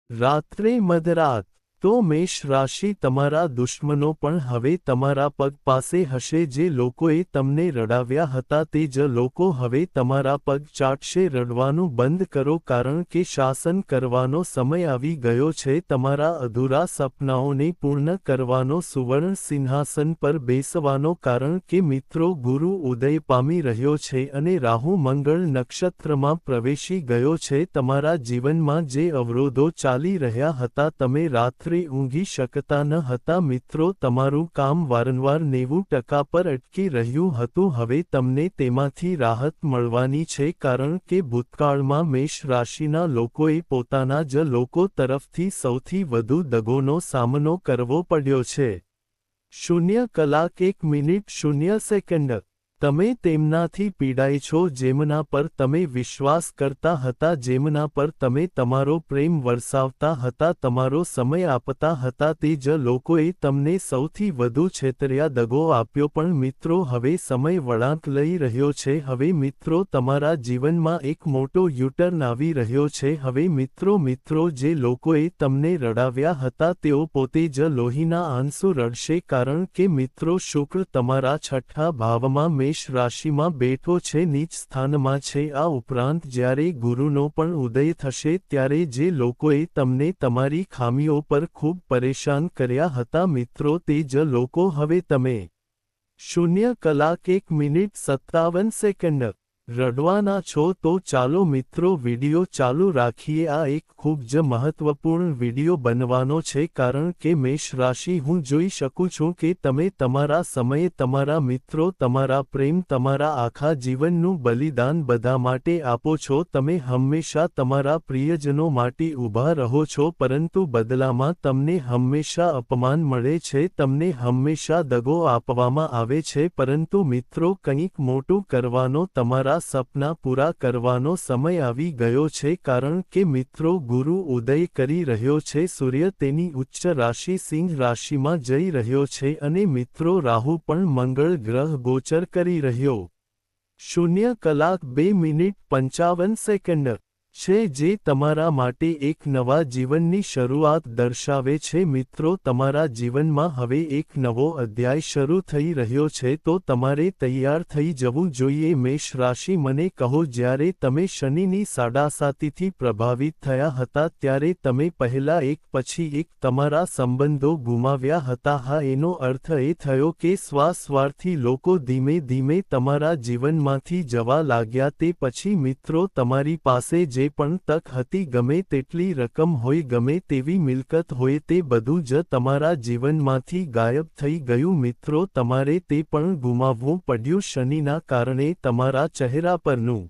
રાત્રે મધરાત તો મેષ રાશિ તમારા દુશ્મનો પણ હવે તમારા પગ પાસે હશે જે લોકોએ તમને રડાવ્યા હતા તે જ લોકો હવે તમારા પગ ચાટશે રડવાનું બંધ કરો કારણ કે શાસન કરવાનો સમય આવી ગયો છે તમારા અધૂરા સપનાઓને પૂર્ણ કરવાનો સુવર્ણ સિંહાસન પર બેસવાનો કારણ કે મિત્રો ગુરુ ઉદય પામી રહ્યો છે અને રાહુ મંગળ નક્ષત્રમાં પ્રવેશી ગયો છે તમારા જીવનમાં જે અવરોધો ચાલી રહ્યા હતા તમે રાત્રે ઊંઘી શકતા ન હતા મિત્રો તમારું કામ વારંવાર 90% પર અટકી રહ્યું હતું હવે તમને તેમાંથી રાહત મળવાની છે કારણ કે ભૂતકાળમાં મેષ રાશિના લોકોએ પોતાના જ લોકો તરફથી સૌથી વધુ દગોનો સામનો કરવો પડ્યો છે. 0 કલાક 1 મિનિટ 0 સેકન્ડ તમે તેમનાથી પીડાય છો જેમના પર તમે વિશ્વાસ કરતા હતા જેમના પર તમે તમારો પ્રેમ વરસાવતા હતા તમારો સમય આપતા હતા તે જ લોકોએ તમને સૌથી વધુ છેતર્યા દગો આપ્યો પણ મિત્રો હવે સમય વળાંક લઈ રહ્યો છે હવે મિત્રો તમારા જીવનમાં એક મોટો યુટર્ન આવી રહ્યો છે હવે મિત્રો જે લોકોએ તમને રડાવ્યા હતા તેઓ પોતે જ લોહીના આંસુ રડશે કારણ કે મિત્રો શુક્ર તમારા છઠ્ઠા ભાવમાં મેષ રાશિમાં બેઠો છે નીચ સ્થાનમાં છે આ ઉપરાંત જ્યારે ગુરુનો પણ ઉદય થશે ત્યારે જે લોકોએ તમને તમારી ખામીઓ પર ખૂબ પરેશાન કર્યા હતા મિત્રો તે જ લોકો હવે તમે 0 કલાક 1 મિનિટ 57 સેકન્ડ રડવાના છો તો ચાલો મિત્રો વિડિયો ચાલુ રાખીએ આ એક ખૂબ જ મહત્વપૂર્ણ વિડિયો બનવાનો છે કારણ કે મેષ રાશિ હું જોઈ શકું છું કે તમે તમારા સમયે તમારા મિત્રો તમારા પ્રેમ તમારા આખા જીવનનું બલિદાન બધા માટે આપો છો તમે હંમેશા તમારા પ્રિયજનો માટે ઊભા રહો છો પરંતુ બદલામાં તમને હંમેશા અપમાન મળે છે તમને હંમેશા દગો આપવામાં આવે છે પરંતુ મિત્રો કંઈક મોટું કરવાનો તમારા સપના પૂરા કરવાનો સમય આવી ગયો છે કારણ કે મિત્રો ગુરુ ઉદય કરી રહ્યો છે સૂર્ય તેની ઉચ્ચ રાશિ સિંહ રાશિમાં જઈ રહ્યો છે અને મિત્રો રાહુ પણ મંગળ ગ્રહ ગોચર કરી રહ્યો 0 કલાક 2 મિનિટ 55 સેકન્ડ છે જે તમારા માટે એક નવા જીવનની શરૂઆત દર્શાવે છે મિત્રો તમારા જીવનમાં હવે એક નવો અધ્યાય શરૂ થઈ રહ્યો છે તો તમારે તૈયાર થઈ જવું જોઈએ મેષ રાશિ મને કહો જ્યારે તમે શનિની સાડાસાતીથી પ્રભાવિત થયા હતા ત્યારે તમે પહેલા એક પછી એક તમારા સંબંધો ગુમાવ્યા હતા હા એનો અર્થ એ થયો કે સ્વાર્થી લોકો ધીમે ધીમે તમારા જીવનમાંથી જવા લાગ્યા તે પછી મિત્રો તમારી પાસે જે પણ તક હતી ગમે તેટલી રકમ હોય ગમે તેવી મિલકત હોય તે બધું જ તમારા જીવનમાંથી ગાયબ થઈ ગયું મિત્રો તમારે તે પણ ગુમાવવું પડ્યું શનિના કારણે તમારા ચહેરા પરનું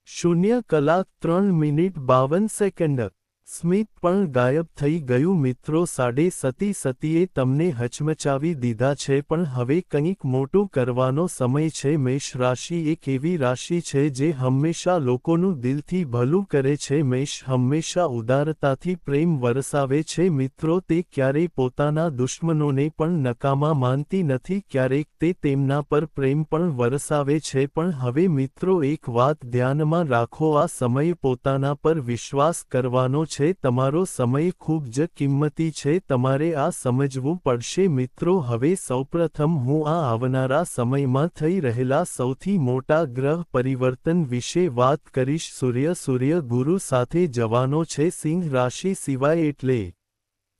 0 કલાક 3 મિનિટ 52 સેકન્ડ સ્મિત પણ ગાયબ થઈ ગયું મિત્રો સતીએ તમને હચમચાવી દીધા છે પણ હવે કંઈક મોટું કરવાનો સમય છે મેષ રાશિ એક એવી રાશિ છે જે હંમેશા લોકોનું દિલથી ભલું કરે છે મેષ હંમેશા ઉદારતાથી પ્રેમ વરસાવે છે મિત્રો તે ક્યારેય પોતાના દુશ્મનોને પણ નકામા માનતી નથી ક્યારેક તે તેમના પર પ્રેમ પણ વરસાવે છે પણ હવે મિત્રો એક વાત ધ્યાનમાં રાખો આ સમય પોતાના પર વિશ્વાસ કરવાનો છે તમારો સમય ખૂબ જ કિંમતી છે તમારે આ સમજવું પડશે મિત્રો હવે સૌપ્રથમ હું આ આવનારા સમયમાં થઈ રહેલા સૌથી મોટા ગ્રહ પરિવર્તન વિશે વાત કરીશ સૂર્ય ગુરુ સાથે જવાનો છે સિંહ રાશિ સિવાય એટલે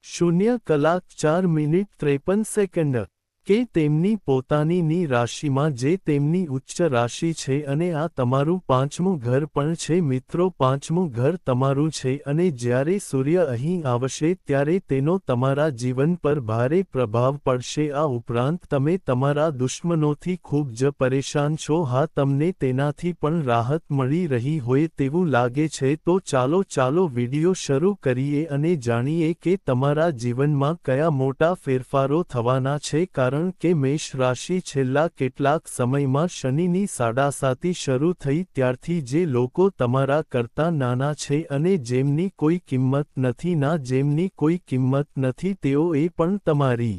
0 કલાક 4 મિનિટ 53 સેકન્ડ કે તેમની પોતાની રાશિમાં જે તેમની ઉચ્ચ રાશિ છે અને આ તમારું પાંચમું ઘર પણ છે મિત્રો પાંચમું ઘર તમારું છે અને જ્યારે સૂર્ય અહીં આવશે ત્યારે તેનો તમારા જીવન પર ભારે પ્રભાવ પડશે આ ઉપરાંત તમે તમારા દુશ્મનોથી ખૂબ જ પરેશાન છો હા તમને તેનાથી પણ રાહત મળી રહી હોય તેવું લાગે છે તો ચાલો વિડિયો શરૂ કરીએ અને જાણીએ કે તમારા જીવનમાં કયા મોટા ફેરફારો થવાના છે કારણ કે મેષ રાશિ છેલ્લા કેટલાક સમયમાં શનિની સાડાસાતી શરૂ થઈ ત્યારથી જે લોકો તમારા કરતાં નાના છે અને જેમની કોઈ કિંમત નથી ના જેમની કોઈ કિંમત નથી તેઓએ પણ તમારી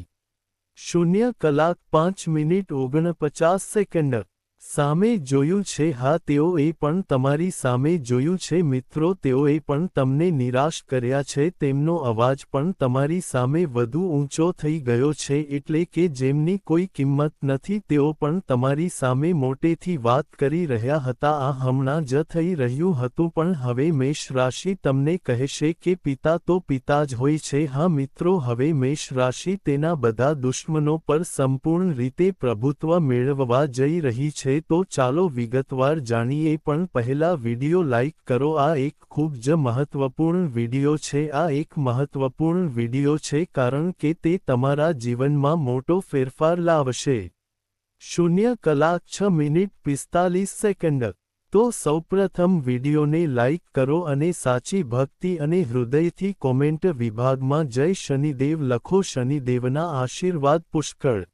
0 કલાક 5 મિનિટ 49 સેકન્ડ સામે જોયું છે? હા, તેઓએ પણ તમારી સામે જોયું છે મિત્રો. તેઓએ પણ તમને નિરાશ કર્યા છે. તેમનો અવાજ પણ તમારી સામે વધુ ઊંચો થઈ ગયો છે, એટલે કે જેમની કોઈ કિંમત નથી તેઓ પણ તમારી સામે મોટેથી વાત કરી રહ્યા હતા. આ હમણાં જ થઈ રહ્યું હતું, પણ હવે મેષ રાશિ તમને કહેશે કે પિતા તો પિતા જ હોય છે. હા મિત્રો, હવે મેષ રાશિ તેના બધા દુશ્મનો પર સંપૂર્ણ રીતે પ્રભુત્વ મેળવવા જઈ રહી છે. તો ચાલો વિગતવાર જાણીએ, પણ પહેલા વિડિયો લાઇક કરો. આ એક ખૂબ જ મહત્વપૂર્ણ વિડિયો છે. આ એક મહત્વપૂર્ણ વિડિયો છે કારણ કે તે તમારા જીવનમાં મોટો ફેરફાર લાવશે. 0 કલાક 6 મિનિટ 45 સેકન્ડ. તો સૌપ્રથમ વિડિયોને લાઇક કરો અને સાચી ભક્તિ અને હૃદયથી કોમેન્ટ વિભાગમાં જય શનિદેવ લખો. શનિદેવના આશીર્વાદ પુષ્કળ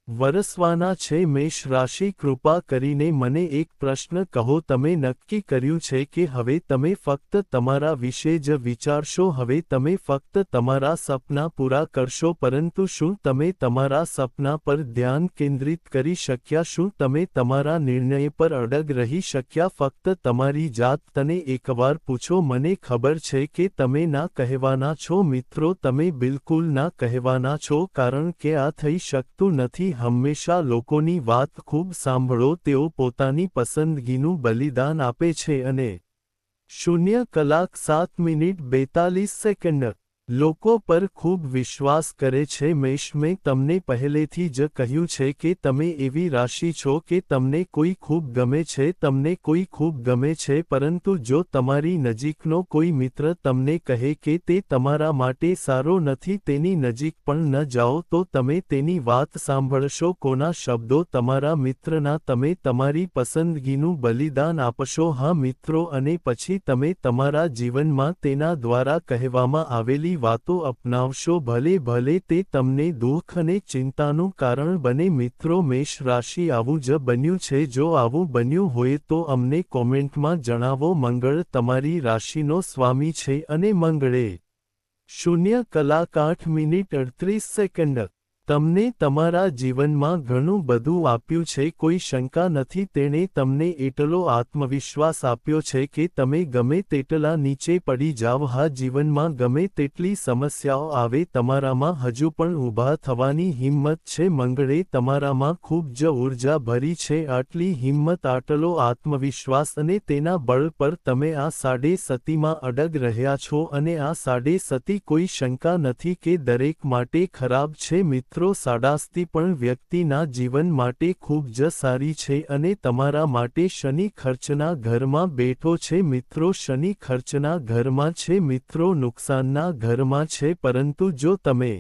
વરસવાના છે. મેષ રાશિ, કૃપા કરીને મને એક પ્રશ્ન કહો. તમે નક્કી કર્યું છે કે હવે તમે ફક્ત તમારા વિશે જ વિચારશો? હવે તમે ફક્ત તમારા સપના પૂરા કરશો, પરંતુ શું તમે તમારા સપના પર ધ્યાન કેન્દ્રિત કરી શક્યા? શું તમે તમારા નિર્ણય પર અડગ રહી શક્યા? ફક્ત તમારી જાતને એકવાર પૂછો. મને ખબર છે કે તમે ના કહેવાના છો મિત્રો, તમે બિલકુલ ના કહેવાના છો, કારણ કે આ થઈ શકતું નથી. હંમેશા લોકોની વાત ખૂબ સાંભળો. તેઓ પોતાની પસંદગીનું બલિદાન આપે છે. અને 0 કલાક 7 મિનિટ 42 સેકન્ડ. લોકો પર ખૂબ વિશ્વાસ કરે છે. મેષ, મેં તમને પહેલેથી જ કહ્યું છે કે તમે એવી રાશિ છો કે તમને કોઈ ખૂબ ગમે છે. તમને કોઈ ખૂબ ગમે છે, પરંતુ જો તમારી નજીકનો કોઈ મિત્ર તમને કહે કે તે તમારા માટે સારો નથી, તેની નજીક પણ ન જાઓ, તો તમે તેની વાત સાંભળશો? કોના શબ્દો? તમારા મિત્રના. તમે તમારી પસંદગીનું બલિદાન આપશો. હા મિત્રો, અને પછી તમે તમારા જીવનમાં તેના દ્વારા કહેવામાં આવેલી વાતો અપનાવશો, ભલે તે તમને દુઃખ અને ચિંતાનું કારણ બને. મિત્રો, મેષ રાશિ, આવું જ બન્યું છે? જો આવું બન્યું હોય તો અમને કોમેન્ટમાં જણાવો. મંગળ તમારી રાશિનો સ્વામી છે અને મંગળે 0 કલાક 8 મિનિટ 38 સેકન્ડ. તમને તમારા જીવનમાં ઘણું બધું આપ્યું છે, કોઈ શંકા નથી. તેણે તમને એટલો આત્મવિશ્વાસ આપ્યો છે કે તમે ગમે તેટલા નીચે પડી જાવ. હા, જીવનમાં ગમે તેટલી સમસ્યાઓ આવે, તમારામાં હજુ પણ ઊભા થવાની હિંમત છે. મંગળે તમારામાં ખૂબ જ ઊર્જા ભરી છે. આટલી હિંમત, આટલો આત્મવિશ્વાસ, અને તેના બળ પર તમે આ સાડે સતીમાં અડગ રહ્યા છો. અને આ સાડે સતી કોઈ શંકા નથી કે દરેક માટે ખરાબ છે. મિત્રો, સાડાસ્તી પણ વ્યક્તિના જીવન માટે ખૂબ જ સારી છે, અને તમારા માટે શનિ ખર્ચના ઘરમાં બેઠો છે. મિત્રો, શનિ ખર્ચના ઘરમાં છે. મિત્રો, નુકસાનના ઘરમાં છે. પરંતુ જો તમે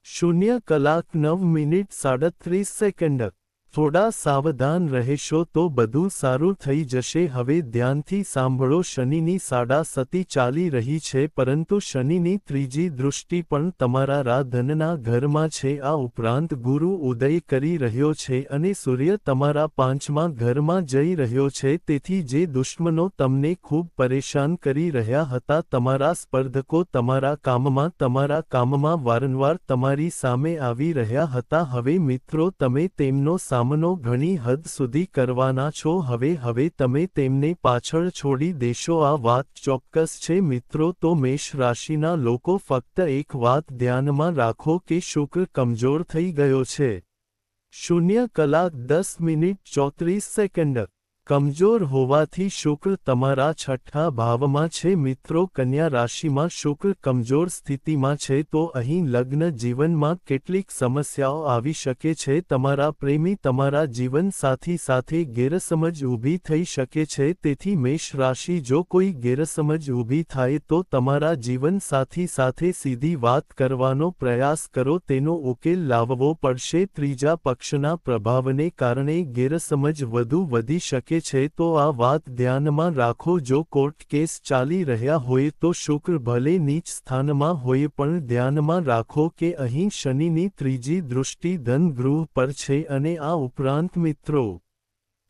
0 કલાક 9 મિનિટ 37 સેકન્ડ થોડા સાવધાન રહેશો તો બધું સારું થઈ જશે. હવે ધ્યાનથી સાંભળો. શનિની સાડા સતી ચાલી રહી છે, પરંતુ શનિની ત્રીજી દૃષ્ટિ પણ તમારા રાધનના ઘરમાં છે. આ ઉપરાંત ગુરુ ઉદય કરી રહ્યો છે અને સૂર્ય તમારા 5મા ઘરમાં જઈ રહ્યો છે. તેથી જે દુશ્મનો તમને ખૂબ પરેશાન કરી રહ્યા હતા, તમારા સ્પર્ધકો તમારા કામમાં વારંવાર તમારી સામે આવી રહ્યા હતા, હવે મિત્રો તમે તેમનો સામનો ઘણી હદ સુધી કરવાના છો. હવે તમે તેમને પાછળ છોડી દેશો. આ વાત ચોક્કસ છે. મિત્રો, તો મેષ રાશિના લોકો, ફક્ત એક વાત ધ્યાનમાં રાખો કે શુક્ર કમજોર થઈ ગયો છે. 0 કલાક 10 મિનિટ 34 સેકન્ડ. કમજોર હોવાથી શુક્ર તમારા 6ઠા ભાવમાં છે. મિત્રો, કન્યા રાશિમાં શુક્ર કમજોર સ્થિતિમાં છે, તો અહીં લગ્ન જીવનમાં કેટલીક સમસ્યાઓ આવી શકે છે. તમારા પ્રેમી તમારા જીવનસાથી સાથે ગેરસમજ ઊભી થઈ શકે છે. તેથી મેષ રાશિ, જો કોઈ ગેરસમજ ઊભી થાય તો તમારા જીવનસાથી સાથે સીધી વાત કરવાનો પ્રયાસ કરો. તેનો ઉકેલ લાવવો પડશે. ત્રીજા પક્ષના પ્રભાવને કારણે ગેરસમજ વધુ વધી શકે છે, તો આ વાત ધ્યાનમાં રાખો. જો કોર્ટ કેસ ચાલી રહ્યા હોય તો શુક્ર ભલે નીચ સ્થાનમાં હોય, પણ ધ્યાનમાં રાખો કે અહીં શનિની ત્રીજી દૃષ્ટિ ધન ગૃહ પર છે. અને આ ઉપરાંત મિત્રો,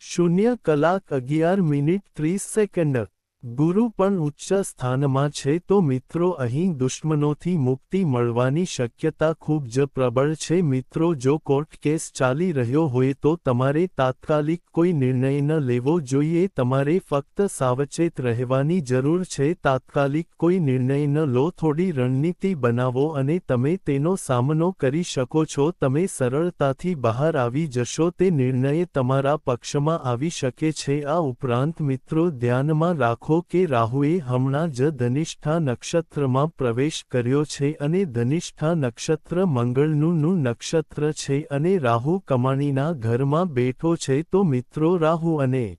0 કલાક 11 મિનિટ 30 સેકન્ડ ગુરુ પણ ઉચ્ચ સ્થાનમાં છે તો મિત્રો અહીં દુશ્મનોથી મુક્તિ મળવાની શક્યતા ખૂબ જ પ્રબળ છે મિત્રો જો કોર્ટ કેસ ચાલી રહ્યો હોય તો તમારે તાત્કાલિક કોઈ નિર્ણય ન લેવો જોઈએ તમારે ફક્ત સાવચેત રહેવાની જરૂર છે તાત્કાલિક કોઈ નિર્ણય ન લો થોડી રણનીતિ બનાવો અને તમે તેનો સામનો કરી શકો છો તમે સરળતાથી બહાર આવી જશો તે નિર્ણય તમારા પક્ષમાં આવી શકે છે આ ઉપરાંત મિત્રો ધ્યાનમાં રાખો કે રાહુએ હમણાં જ ધનિષ્ઠા નક્ષત્રમાં પ્રવેશ કર્યો છે અને ધનિષ્ઠા નક્ષત્ર મંગળનું નક્ષત્ર છે અને રાહુ કમાણીના ઘરમાં બેઠો છે તો મિત્રો રાહુ અને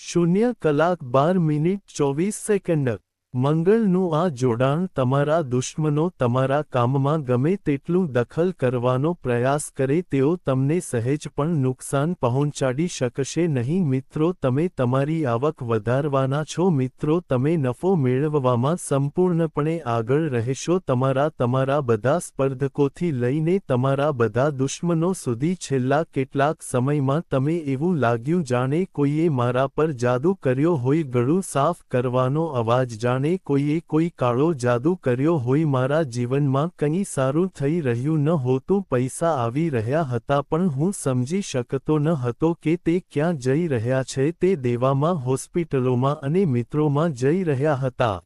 0:12:24 મંગળનું આ જોડાણ તમારા દુશ્મનો તમારા કામમાં ગમે તેટલું દખલ કરવાનો પ્રયાસ કરે તેઓ તમને સહેજ પણ નુકસાન પહોંચાડી શકશે નહીં મિત્રો તમે તમારી આવક વધારવાના છો મિત્રો તમે નફો મેળવવામાં સંપૂર્ણપણે આગળ રહેશો તમારા બધા સ્પર્ધકોથી લઈને તમારા બધા દુશ્મનો સુધી છેલ્લા કેટલાક સમયમાં તમે એવું લાગ્યું જાણે કોઈએ મારા પર જાદુ કર્યો હોય ગળું સાફ કરવાનો અવાજ જાણે કોઈએ કોઈ કાળો જાદુ કર્યો હોય મારા જીવનમાં કંઈ સારું થઈ રહ્યું ન હોતું પૈસા આવી રહ્યા હતા પણ હું સમજી શકતો ન હતો કે તે ક્યાં જઈ રહ્યા છે તે દેવામાં હોસ્પિટલોમાં અને મિત્રોમાં જઈ રહ્યા હતા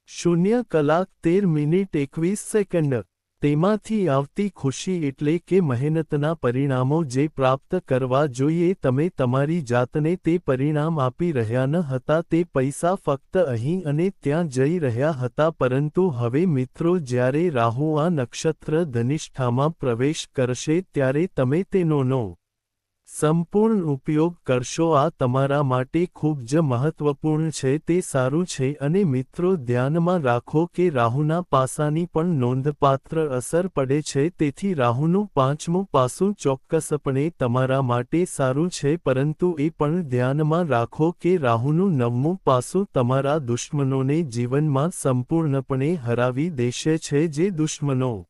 0:13:21 તેમાંથી આવતી ખુશી એટલે કે મહેનતના પરિણામો જે પ્રાપ્ત કરવા જોઈએ તમે તમારી જાતને તે પરિણામ આપી રહ્યા ન હતા તે પૈસા ફક્ત અહીં અને ત્યાં જઈ રહ્યા હતા પરંતુ હવે મિત્રો જ્યારે રાહુ આ નક્ષત્ર ધનિષ્ઠામાં પ્રવેશ કરશે ત્યારે તમે તેનો સંપૂર્ણ ઉપયોગ કરશો આ તમારા માટે ખૂબ જ મહત્વપૂર્ણ છે તે સારું છે અને મિત્રો ધ્યાનમાં રાખો કે રાહુના પાસાની પણ નોંધપાત્ર અસર પડે છે તેથી રાહુનું પાંચમું પાસું ચોક્કસપણે તમારા માટે સારું છે પરંતુ એ પણ ધ્યાનમાં રાખો કે રાહુનું નવમું પાસું તમારા દુશ્મનોને જીવનમાં સંપૂર્ણપણે હરાવી દેશે છે જે દુશ્મનો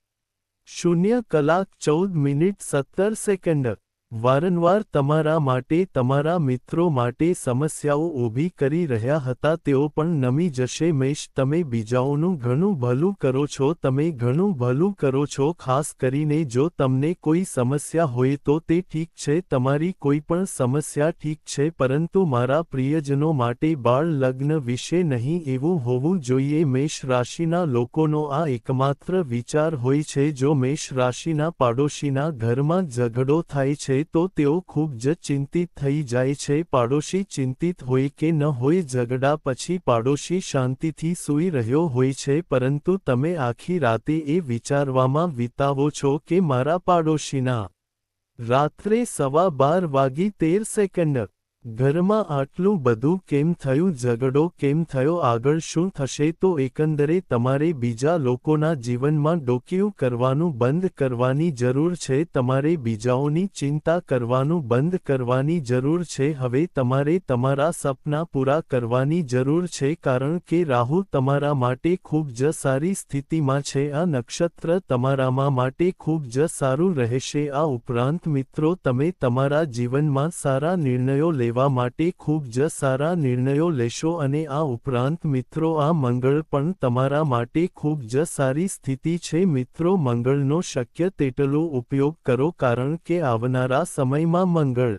0:14:17 વારંવાર તમારા માટે તમારા મિત્રો માટે સમસ્યાઓ ઊભી કરી રહ્યા હતા તેઓ પણ નમી જશે મેષ તમે બીજાઓનું ઘણું ભલું કરો છો તમે ઘણું ભલું કરો છો ખાસ કરીને જો તમને કોઈ સમસ્યા હોય તો તે ઠીક છે તમારી કોઈ પણ સમસ્યા ઠીક છે પરંતુ મારા પ્રિયજનો માટે બાળ લગ્ન વિશે નહીં એવું હોવું જોઈએ મેષ રાશિના લોકોનો આ એકમાત્ર વિચાર હોય છે જો મેષ રાશિના પાડોશીના ઘરમાં ઝઘડો થાય છે તો તેઓ ખૂબ જ ચિંતિત થઈ જાય છે પાડોશી ચિંતિત હોય કે ન હોય ઝઘડા પછી પાડોશી શાંતિથી સૂઈ રહ્યો હોય છે પરંતુ તમે આખી રાતે એ વિચારવામાં વિતાવો છો કે મારા પાડોશીના રાત્રે 12:13 ઘરમાં આટલું બધું કેમ થયું ઝઘડો કેમ થયો આગળ શું થશે તો એકંદરે તમારે બીજા લોકોના જીવનમાં ડોકિયું કરવાનું બંધ કરવાની જરૂર છે તમારે બીજાઓની ચિંતા કરવાનું બંધ કરવાની જરૂર છે હવે તમારે તમારા સપના પૂરા કરવાની જરૂર છે કારણ કે રાહુ તમારા માટે ખૂબ જ સારી સ્થિતિમાં છે આ નક્ષત્ર તમારામાં માટે ખૂબ જ સારું રહેશે આ ઉપરાંત મિત્રો તમે તમારા જીવનમાં સારા નિર્ણયો લેવા માટે ખૂબ જ સારા નિર્ણયો લેશો અને આ ઉપરાંત મિત્રો આ મંગળ પણ તમારા માટે ખૂબ જ સારી સ્થિતિ છે મિત્રો મંગળનો શક્ય તેટલો ઉપયોગ કરો કારણ કે આવનારા સમયમાં મંગળ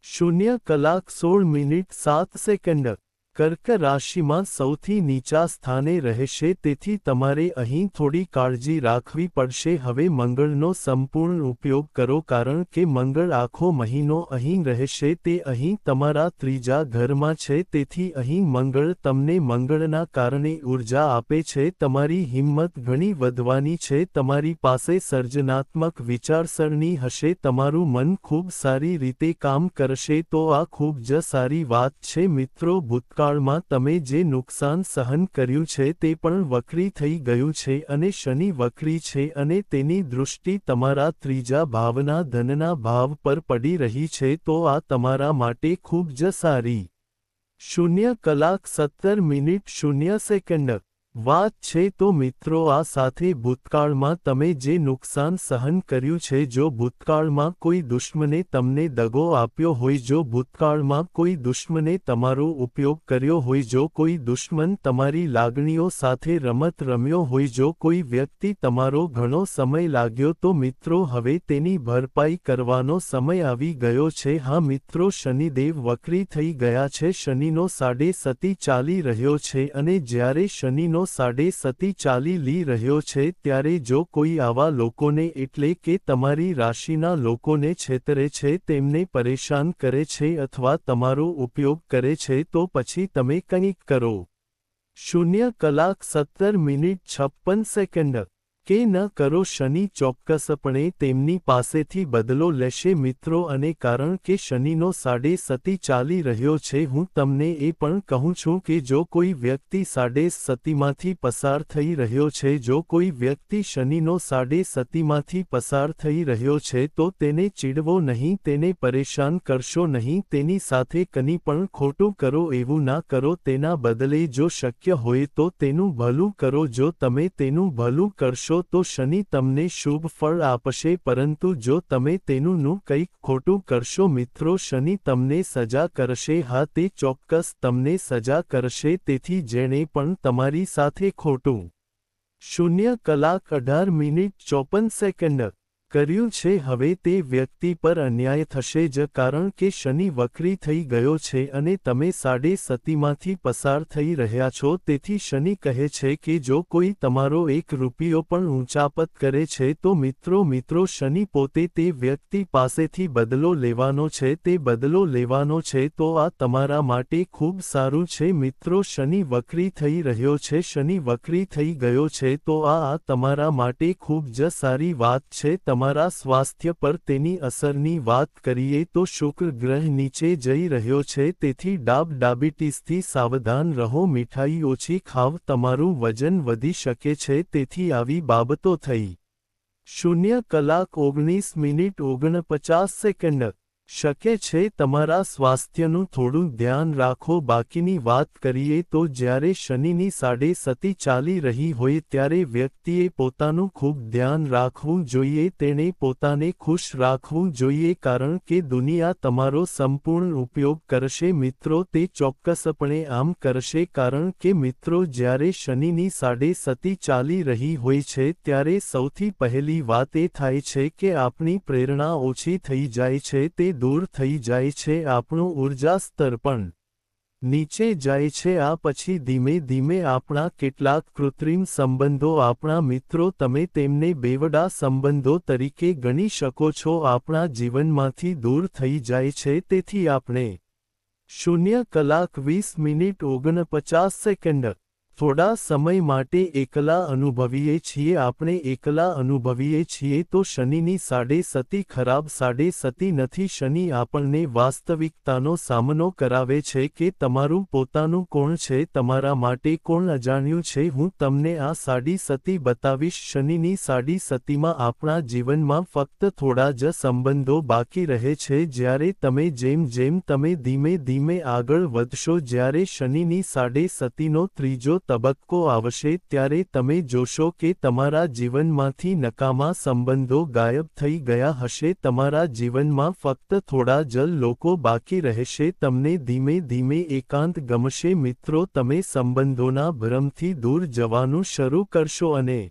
0:16:07 કર્ક રાશિમાં સૌથી નીચા સ્થાને રહેશે તેથી તમારે અહીં થોડી કાળજી રાખવી પડશે હવે મંગળનો સંપૂર્ણ ઉપયોગ કરો કારણ કે મંગળ આખો મહિનો અહીં રહેશે તે અહીં તમારા ત્રીજા ઘરમાં છે તેથી અહીં મંગળ તમને મંગળના કારણે ઊર્જા આપે છે તમારી હિંમત ઘણી વધવાની છે તમારી પાસે સર્જનાત્મક વિચારસરણી હશે તમારું મન ખૂબ સારી રીતે કામ કરશે તો આ ખૂબ જ સારી વાત છે મિત્રો ભૂતકાળ તમે જે નુકસાન સહન કર્યું છે તે પણ વક્રી થઈ ગયું છે અને શનિ વક્રી છે અને તેની દૃષ્ટિ તમારા ત્રીજા ભાવના ધનના ભાવ પર પડી રહી છે તો આ તમારા માટે ખૂબ જ સારી 0:17:0 વાત છે તો મિત્રો આ સાથે ભૂતકાળમાં તમે જે નુકસાન સહન કર્યું છે, જો ભૂતકાળમાં કોઈ દુશ્મને તમને દગો આપ્યો હોય, જો ભૂતકાળમાં કોઈ દુશ્મને તમારો ઉપયોગ કર્યો હોય, જો કોઈ દુશ્મન તમારી લાગણીઓ સાથે રમત રમ્યો હોય, જો કોઈ વ્યક્તિ તમારો ઘણો સમય લાગ્યો, તો મિત્રો હવે તેની ભરપાઈ કરવાનો સમય આવી ગયો છે. હા મિત્રો, શનિદેવ વક્રી થઈ ગયા છે, શનિનો સાડે સતી ચાલી રહ્યો છે, અને જ્યારે શનિનો સાડે સતી ચાલી લી રહ્યો છે ત્યારે જો કોઈ આવા લોકોને એટલે કે તમારી રાશિના લોકોને છેતરે છે, તેમને પરેશાન કરે છે અથવા તમારો ઉપયોગ કરે છે, તો પછી તમે કંઈક કરો. 0:17:56 કે ન કરો. શનિ ચોક્કસપણે તેમની પાસેથી બદલો લેશે મિત્રો, અને કારણ કે શનિનો સાડે સતી ચાલી રહ્યો છે, હું તમને એ પણ કહું છું કે જો કોઈ વ્યક્તિ સાડે સતીમાંથી પસાર થઈ રહ્યો છે, જો કોઈ વ્યક્તિ શનિનો સાડે સતીમાંથી પસાર થઈ રહ્યો છે, તો તેને ચીડવો નહીં, તેને પરેશાન કરશો નહીં, તેની સાથે કંઈ પણ ખોટું કરો એવું ના કરો. તેના બદલે જો શક્ય હોય તો તેનું ભલું કરો. જો તમે તેનું ભલું કરશો તો શનિ તમને શુભ ફળ આપશે, પરંતુ જો તમે તેનું કંઈક ખોટું કરશો મિત્રો, શનિ તમને સજા કરશે. હા, તે ચોક્કસ તમને સજા કરશે. તેથી જેણે પણ તમારી સાથે ખોટું 0:18:54 કર્યું છે, હવે તે વ્યક્તિ પર અન્યાય થશે જ, કારણ કે શનિ વક્રી થઈ ગયો છે અને તમે સાડે સતીમાંથી પસાર થઈ રહ્યા છો. તેથી શનિ કહે છે કે જો કોઈ તમારો એક રૂપિયો પણ ઊંચાપત કરે છે તો મિત્રો શનિ પોતે તે વ્યક્તિ પાસેથી બદલો લેવાનો છે, તે બદલો લેવાનો છે. તો આ તમારા માટે ખૂબ સારું છે મિત્રો. શનિ વક્રી થઈ રહ્યો છે, શનિ વક્રી થઈ ગયો છે, તો આ તમારા માટે ખૂબ જ સારી વાત છે. તમારા સ્વાસ્થ્ય પર તેની અસરની વાત કરીએ તો શુક્ર ગ્રહ નીચે જઈ રહ્યો છે, તેથી ડાયાબિટીસથી સાવધાન રહો, મીઠાઈ ઓછી ખાવ, તમારું વજન વધી શકે છે. તેથી આવી બાબતો થઈ. 0:19:49 શક્ય છે તમારા સ્વાસ્થ્યનું થોડું ધ્યાન રાખો. બાકીની વાત કરીએ તો જ્યારે શનિની સાડે સતી ચાલી રહી હોય ત્યારે વ્યક્તિએ પોતાનું ખૂબ ધ્યાન રાખવું જોઈએ, તેણે પોતાને ખુશ રાખવું જોઈએ, કારણ કે દુનિયા તમારો સંપૂર્ણ ઉપયોગ કરશે મિત્રો. તે ચોક્કસપણે આમ કરશે, કારણ કે મિત્રો જ્યારે શનિની સાડે સતી ચાલી રહી હોય છે ત્યારે સૌથી પહેલી વાત એ થાય છે કે આપણી પ્રેરણા ઓછી થઈ જાય છે, તે દૂર થઈ જાય છે, આપણું ઊર્જા સ્તર પણ નીચે જાય છે. આ પછી ધીમે ધીમે આપણા કેટલાક કૃત્રિમ સંબંધો, આપણા મિત્રો, તમે તેમને બેવડા સંબંધો તરીકે ગણી શકો છો, આપણા જીવનમાંથી દૂર થઈ જાય છે. તેથી આપણે 0:20:49 થોડા સમય માટે એકલા અનુભવીએ છીએ. આપણે એકલા અનુભવીએ છીએ તો શનિની સાડે સતી ખરાબ સાડે સતી નથી. શનિ આપણને વાસ્તવિકતાનો સામનો કરાવે છે કે તમારું પોતાનું કોણ છે, તમારા માટે કોણ અજાણ્યું છે. હું તમને આ સાડી સતી બતાવીશ. શનિની સાડી સતીમાં આપણા જીવનમાં ફક્ત થોડા જ સંબંધો બાકી રહે છે. જ્યારે તમે જેમ તમે ધીમે ધીમે આગળ વધશો, જ્યારે શનિની સાડે સતીનો ત્રીજો તબક્કો આવશે ત્યારે તમે જોશો કે તમારા જીવનમાંથી નકામા સંબંધો ગાયબ થઈ ગયા હશે. તમારા જીવનમાં ફક્ત થોડા જ લોકો બાકી રહેશે. તમને ધીમે ધીમે એકાંત ગમશે મિત્રો. તમે સંબંધોના ભ્રમથી દૂર જવાનું શરૂ કરશો અને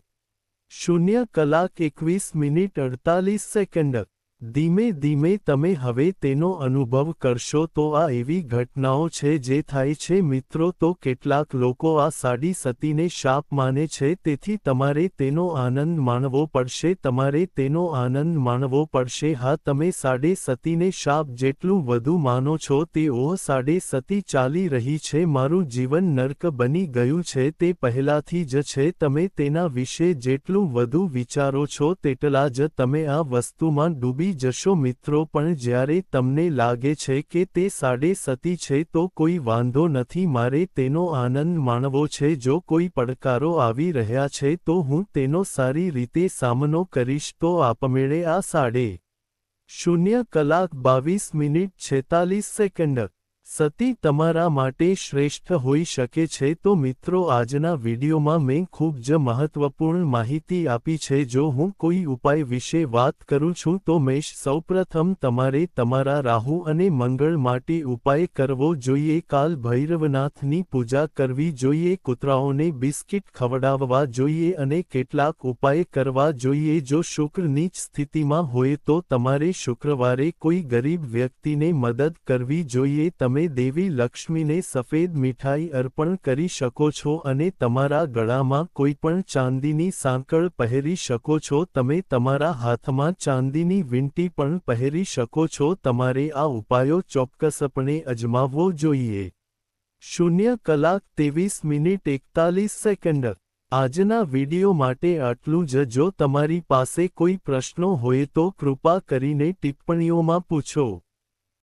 0:21:48 ધીમે ધીમે તમે હવે તેનો અનુભવ કરશો. તો આ એવી ઘટનાઓ છે જે થાય છે મિત્રો. તો કેટલાક લોકો આ સાડી સતીને શાપ માને છે, તેથી તમારે તેનો આનંદ માણવો પડશે, તમારે તેનો આનંદ માણવો પડશે. હા, તમે સાડે સતીને શાપ જેટલું વધુ માનો છો તે સાડે સતી ચાલી રહી છે, મારું જીવન નર્ક બની ગયું છે, તે પહેલાથી જ છે. તમે તેના વિશે જેટલું વધુ વિચારો છો તેટલા જ તમે આ વસ્તુમાં ડૂબી જશો મિત્રો. પણ જ્યારે તમને લાગે છે કે તે સાડે સતી છે તો કોઈ વાંધો નથી, મારે તેનો આનંદ માણવો છે. જો કોઈ પડકારો આવી રહ્યા છે તો હું તેનો સારી રીતે સામનો કરીશ. તો આપમેળે આ 0:22:46 સતી તમારા માટે શ્રેષ્ઠ હોઈ શકે છે. તો મિત્રો, આજના વિડીયોમાં મેં ખૂબ જ મહત્વપૂર્ણ માહિતી આપી છે. જો હું કોઈ ઉપાય વિશે વાત કરું છું તો મેષ, સૌપ્રથમ તમારે તમારા રાહુ અને મંગળ માટે ઉપાય કરવો જોઈએ. કાલ ભૈરવનાથની પૂજા કરવી જોઈએ, કૂતરાઓને બિસ્કિટ ખવડાવવા જોઈએ અને કેટલાક ઉપાય કરવા જોઈએ. જો શુક્ર નીચ સ્થિતિમાં હોય તો તમારે શુક્રવારે કોઈ ગરીબ વ્યક્તિને મદદ કરવી જોઈએ. તમે દેવી લક્ષ્મીને સફેદ મીઠાઈ અર્પણ કરી શકો છો અને તમારા ગળામાં કોઈપણ ચાંદીની સાંકળ પહેરી શકો છો. તમે તમારા હાથમાં ચાંદીની વીંટી પણ પહેરી શકો છો. તમારે આ ઉપાયો ચોક્કસપણે અજમાવવો જોઈએ. 0:23:41. આજના વિડીયો માટે આટલું જ. જો તમારી પાસે કોઈ પ્રશ્નો હોય તો કૃપા કરીને ટિપ્પણીઓમાં પૂછો.